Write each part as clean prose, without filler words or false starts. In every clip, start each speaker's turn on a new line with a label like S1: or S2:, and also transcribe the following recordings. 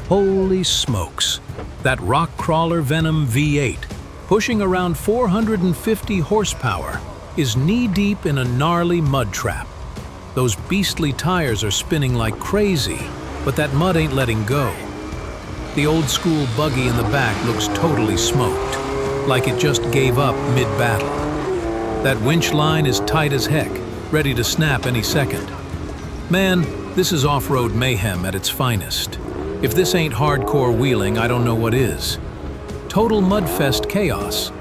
S1: Holy smokes! That rock crawler Venom V8, pushing around 450 horsepower, is knee-deep in a gnarly mud trap. Those beastly tires are spinning like crazy, but that mud ain't letting go. The old-school buggy in the back looks totally smoked, like it just gave up mid-battle. That winch line is tight as heck, ready to snap any second. Man, this is off-road mayhem at its finest. If this ain't hardcore wheeling, I don't know what is. Total Mudfest chaos,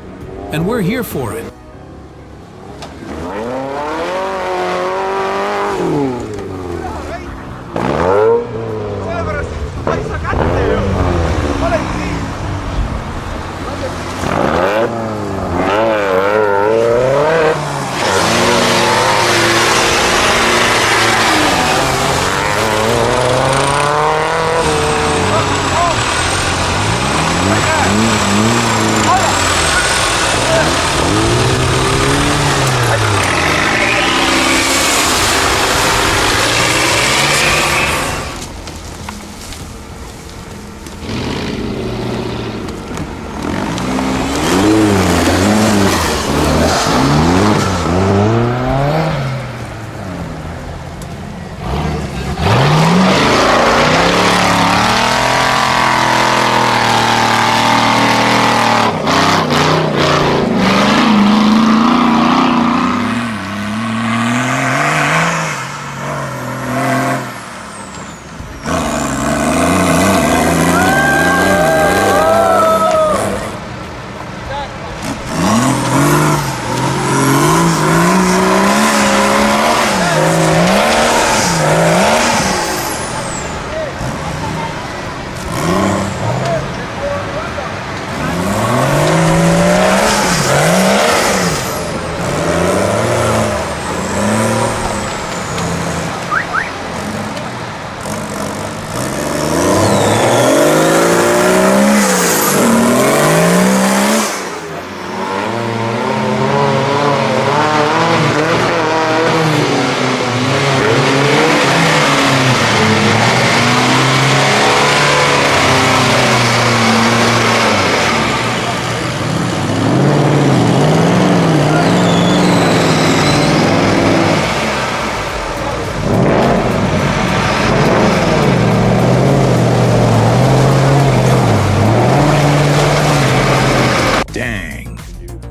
S1: and we're here for it.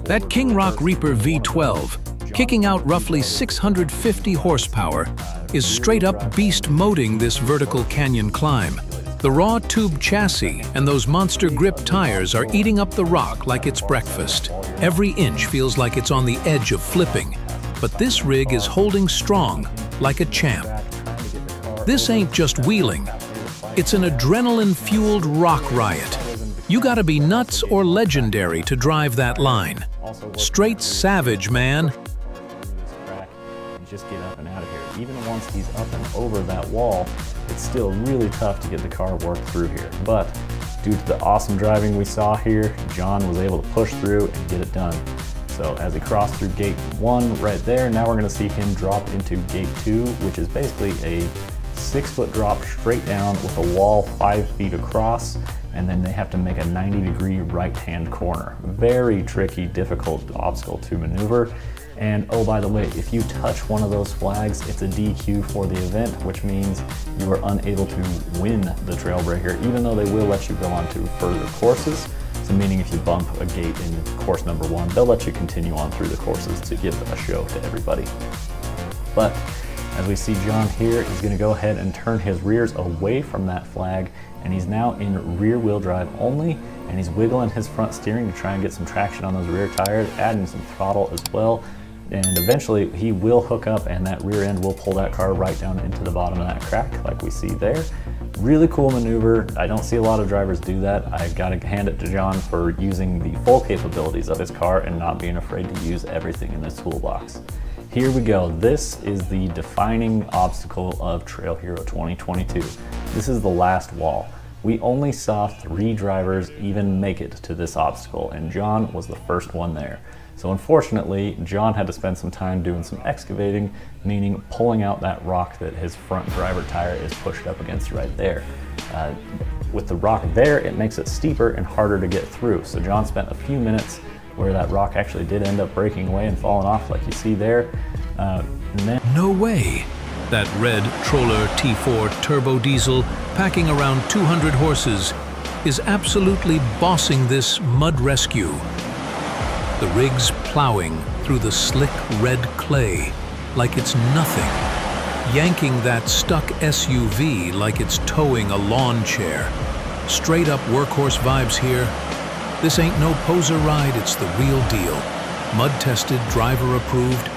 S1: That King Rock Reaper V12, kicking out roughly 650 horsepower, is straight up beast moding this vertical canyon climb. The raw tube chassis and those monster grip tires are eating up the rock like it's breakfast. Every inch feels like it's on the edge of flipping, but this rig is holding strong like a champ. This ain't just wheeling, it's an adrenaline-fueled rock riot. You gotta be nuts or legendary to drive that line. Straight savage, man.
S2: Just get up and out of here. Even once he's up and over that wall, it's still really tough to get the car worked through here. But due to the awesome driving we saw here, John was able to push through and get it done. So as he crossed through gate 1 right there, now we're gonna see him drop into gate 2, which is basically a 6-foot drop straight down with a wall 5 feet across, and then they have to make a 90-degree right-hand corner. Very tricky, difficult obstacle to maneuver. And oh, by the way, if you touch one of those flags, it's a DQ for the event, which means you are unable to win the Trail Breaker, even though they will let you go on to further courses. So meaning if you bump a gate in course number 1, they'll let you continue on through the courses to give a show to everybody. But as we see John here, he's gonna go ahead and turn his rears away from that flag, and he's now in rear wheel drive only, and he's wiggling his front steering to try and get some traction on those rear tires, adding some throttle as well. And eventually he will hook up and that rear end will pull that car right down into the bottom of that crack like we see there. Really cool maneuver. I don't see a lot of drivers do that. I gotta hand it to John for using the full capabilities of his car and not being afraid to use everything in his toolbox. Here we go. This is the defining obstacle of Trail Hero 2022. This is the last wall. We only saw 3 drivers even make it to this obstacle, and John was the first one there. So unfortunately, John had to spend some time doing some excavating, meaning pulling out that rock that his front driver tire is pushed up against right there. with the rock there, it makes it steeper and harder to get through. So John spent a few minutes where that rock actually did end up breaking away and falling off like you see there. And then
S1: No way! That red Troller T4 turbo diesel, packing around 200 horses, is absolutely bossing this mud rescue. The rig's plowing through the slick red clay like it's nothing, yanking that stuck SUV like it's towing a lawn chair. Straight up workhorse vibes here. This ain't no poser ride, it's the real deal. Mud-tested, driver-approved.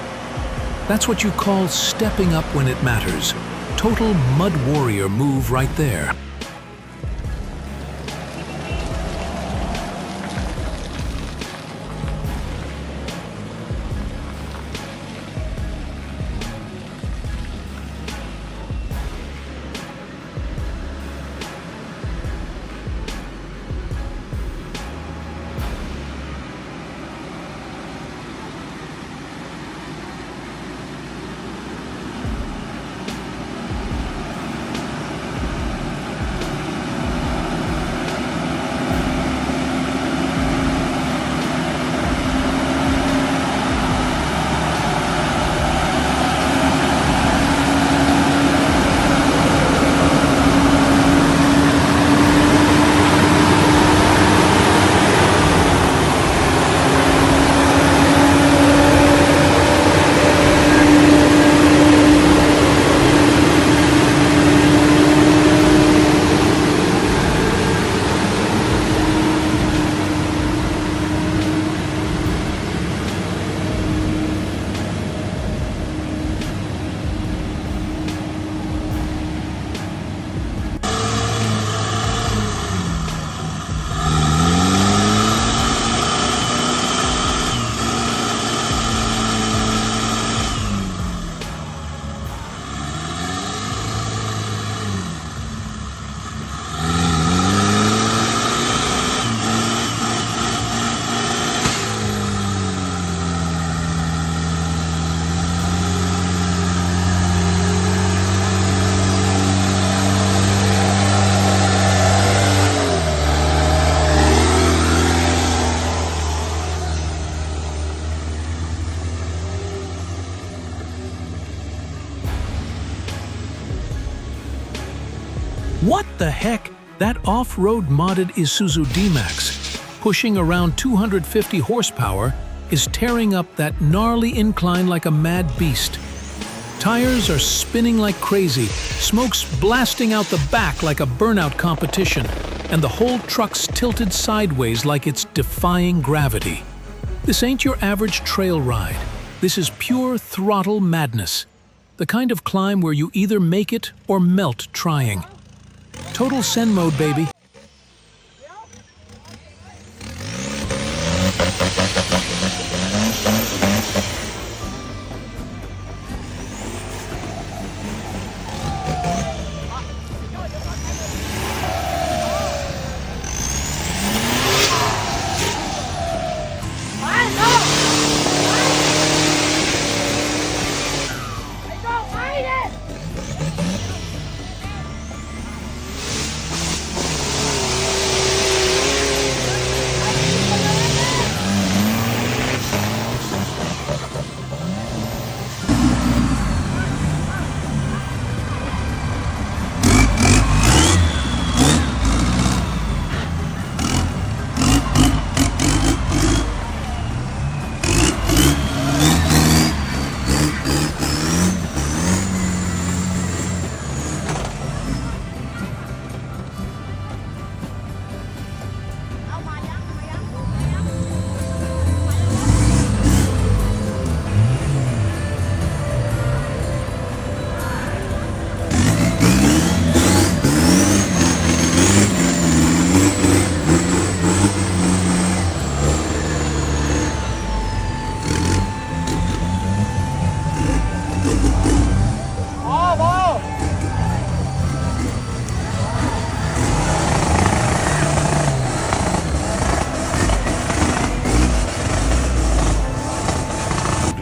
S1: That's what you call stepping up when it matters. Total mud warrior move right there. What the heck? That off-road modded Isuzu D-Max, pushing around 250 horsepower, is tearing up that gnarly incline like a mad beast. Tires are spinning like crazy, smoke's blasting out the back like a burnout competition, and the whole truck's tilted sideways like it's defying gravity. This ain't your average trail ride. This is pure throttle madness. The kind of climb where you either make it or melt trying. Total Zen mode, baby.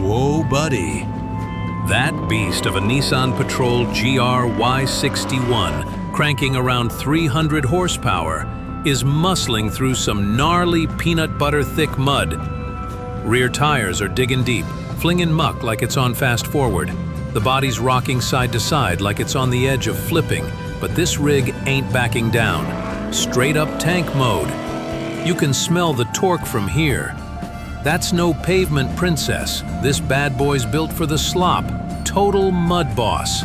S1: Whoa, buddy. That beast of a Nissan Patrol GR Y61 cranking around 300 horsepower, is muscling through some gnarly peanut butter thick mud. Rear tires are digging deep, flinging muck like it's on fast forward. The body's rocking side to side like it's on the edge of flipping, but this rig ain't backing down. Straight up tank mode. You can smell the torque from here. That's no pavement princess. This bad boy's built for the slop. Total mud boss.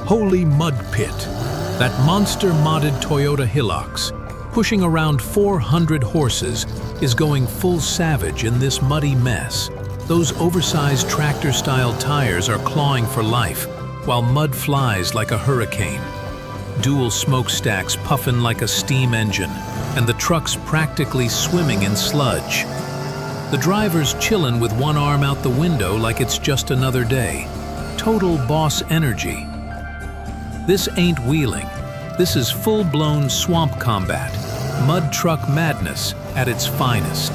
S1: Holy mud pit. That monster-modded Toyota Hilux, pushing around 400 horses, is going full savage in this muddy mess. Those oversized tractor-style tires are clawing for life, while mud flies like a hurricane. Dual smokestacks puffing like a steam engine, and the truck's practically swimming in sludge. The driver's chillin' with one arm out the window like it's just another day. Total boss energy. This ain't wheeling. This is full-blown swamp combat. Mud truck madness at its finest.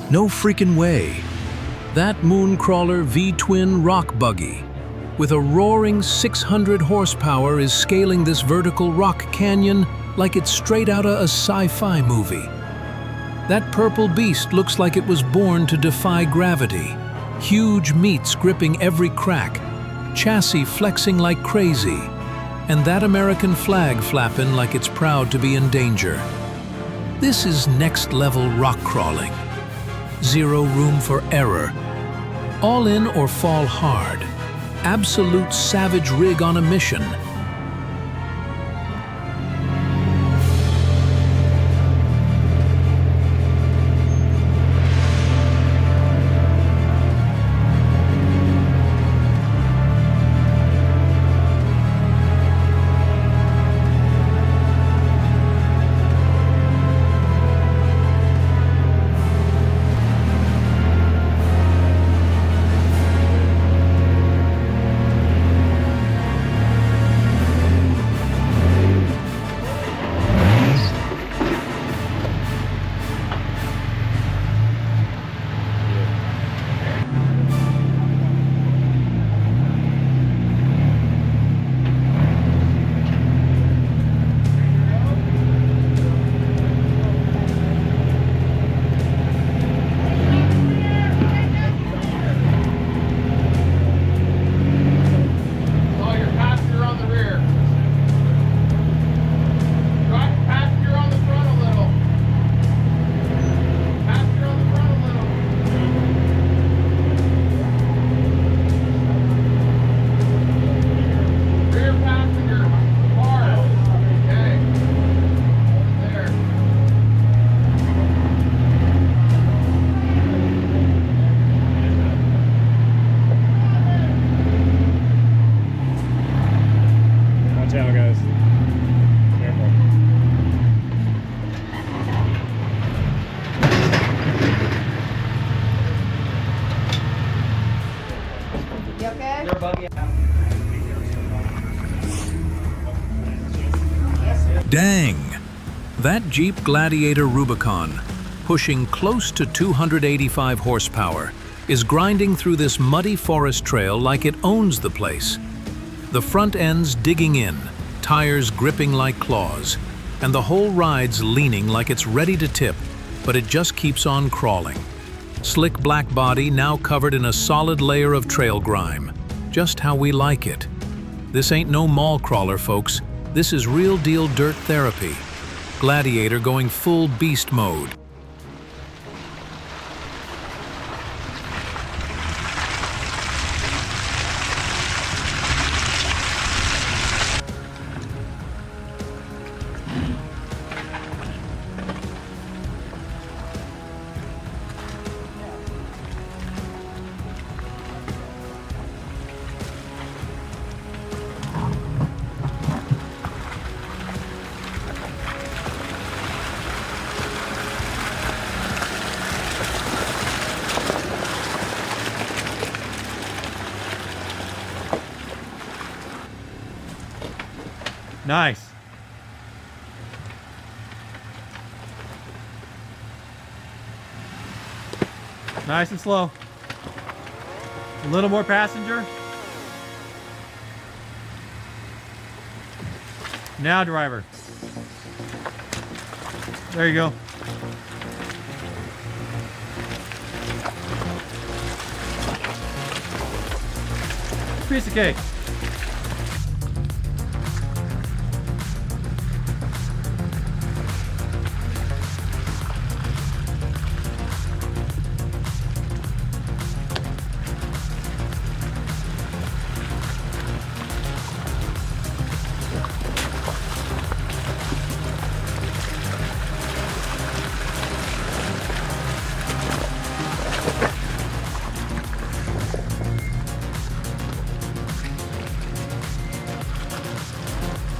S1: No freaking way. That Mooncrawler V-twin rock buggy with a roaring 600 horsepower is scaling this vertical rock canyon like it's straight out of a sci-fi movie. That purple beast looks like it was born to defy gravity. Huge meats gripping every crack, chassis flexing like crazy, and that American flag flapping like it's proud to be in danger. This is next-level rock crawling. Zero room for error. All in or fall hard. Absolute savage rig on a mission.
S3: okay?
S1: Dang! That Jeep Gladiator Rubicon, pushing close to 285 horsepower, is grinding through this muddy forest trail like it owns the place. The front end's digging in, tires gripping like claws, and the whole ride's leaning like it's ready to tip, but it just keeps on crawling. Slick black body now covered in a solid layer of trail grime, just how we like it. This ain't no mall crawler, folks. This is real deal dirt therapy. Gladiator going full beast mode.
S4: Nice. Nice and slow. A little more passenger. Now driver. There you go. Piece of cake.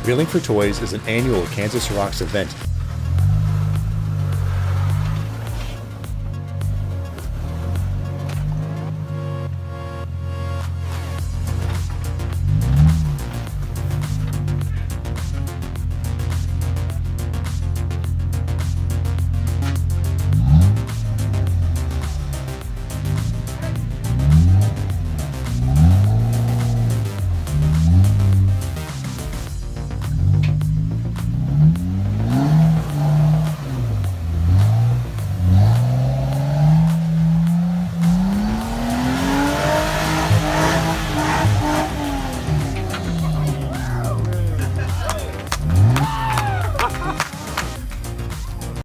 S5: Reeling for Toys is an annual Kansas Rocks event